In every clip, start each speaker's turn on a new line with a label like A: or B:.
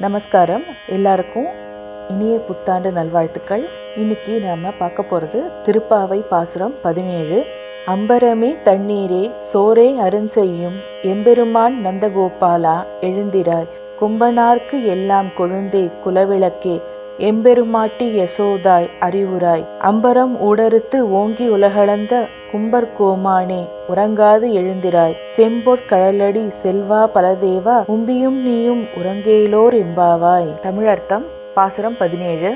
A: நமஸ்காரம். எல்லாருக்கும் இனிய புத்தாண்டு நல்வாழ்த்துக்கள். இன்னைக்கு நாம பார்க்க போகிறது திருப்பாவை பாசுரம் 17. அம்பரமே தண்ணீரே சோரே அருண்செய்யும் எம்பெருமான் நந்தகோபாலா எழுந்திராய், கும்பனார்க்கு எல்லாம் கொழுந்தே குலவிளக்கே எம்பெருமாட்டி யசோதாய் அறிவுராய், அம்பரம் ஊடறுத்து ஓங்கி உலகளந்த கும்பர் கோமானே உறங்காது எழுந்திராய், செம்பொற் கழலடி செல்வா பலதேவா உம்பியும் நீயும் உறங்கேலோர் எம்பாவாய். தமிழர்த்தம். பாசுரம் 17.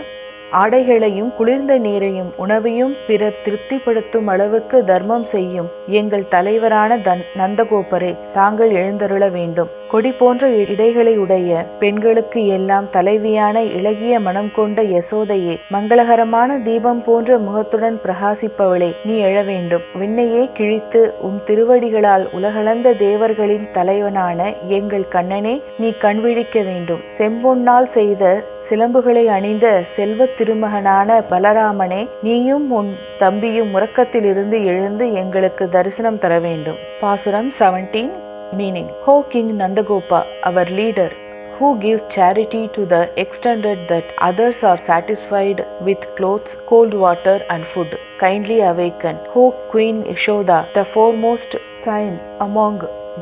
A: ஆடைகளையும் குளிர்ந்த நீரையும் உணவையும் பிறர் திருப்திப்படுத்தும் அளவுக்கு தர்மம் செய்யும் எங்கள் தலைவரான நந்தகோபரே, தாங்கள் எழுந்தருள வேண்டும். கொடி போன்ற இடைகளை உடைய பெண்களுக்கு எல்லாம் தலைவியான இளகிய மனம் கொண்ட யசோதையே, மங்களகரமான தீபம் போன்ற முகத்துடன் பிரகாசிப்பவளே, நீ எழ வேண்டும். விண்ணையே கிழித்து திருவடிகளால் உலகளந்த தேவர்களின் தலைவனான எங்கள் கண்ணனே, நீ கண்விழிக்க வேண்டும். செம்பொன்னால் செய்த சிலம்புகளை அணிந்த செல்வ திருமகனான பலராமனே, நீயும் உன் தம்பியும் உறக்கத்திலிருந்து எழுந்து எங்களுக்கு தரிசனம் தர வேண்டும். பாசுரம் 17. Meaning. O King Nandagopa, our leader, who gives charity to the extent that others are satisfied with clothes, cold water and food, kindly awaken. O Queen Yashoda, the foremost sign among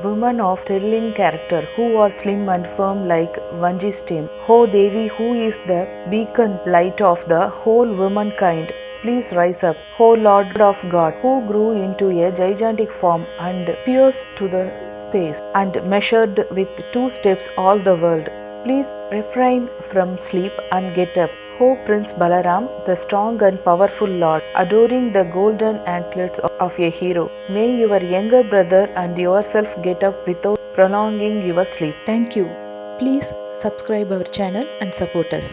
A: women of sterling character, who are slim and firm like Vanji stem. O Devi, who is the beacon light of the whole womankind, please rise up. O Lord of God, who grew into a gigantic form and pierced to the space and measured with 2 steps all the world, please refrain from sleep and get up. O Prince Balaram, the strong and powerful Lord, adoring the golden anklets of a hero, may your younger brother and yourself get up without prolonging your sleep. Thank you. Please subscribe our channel and support us.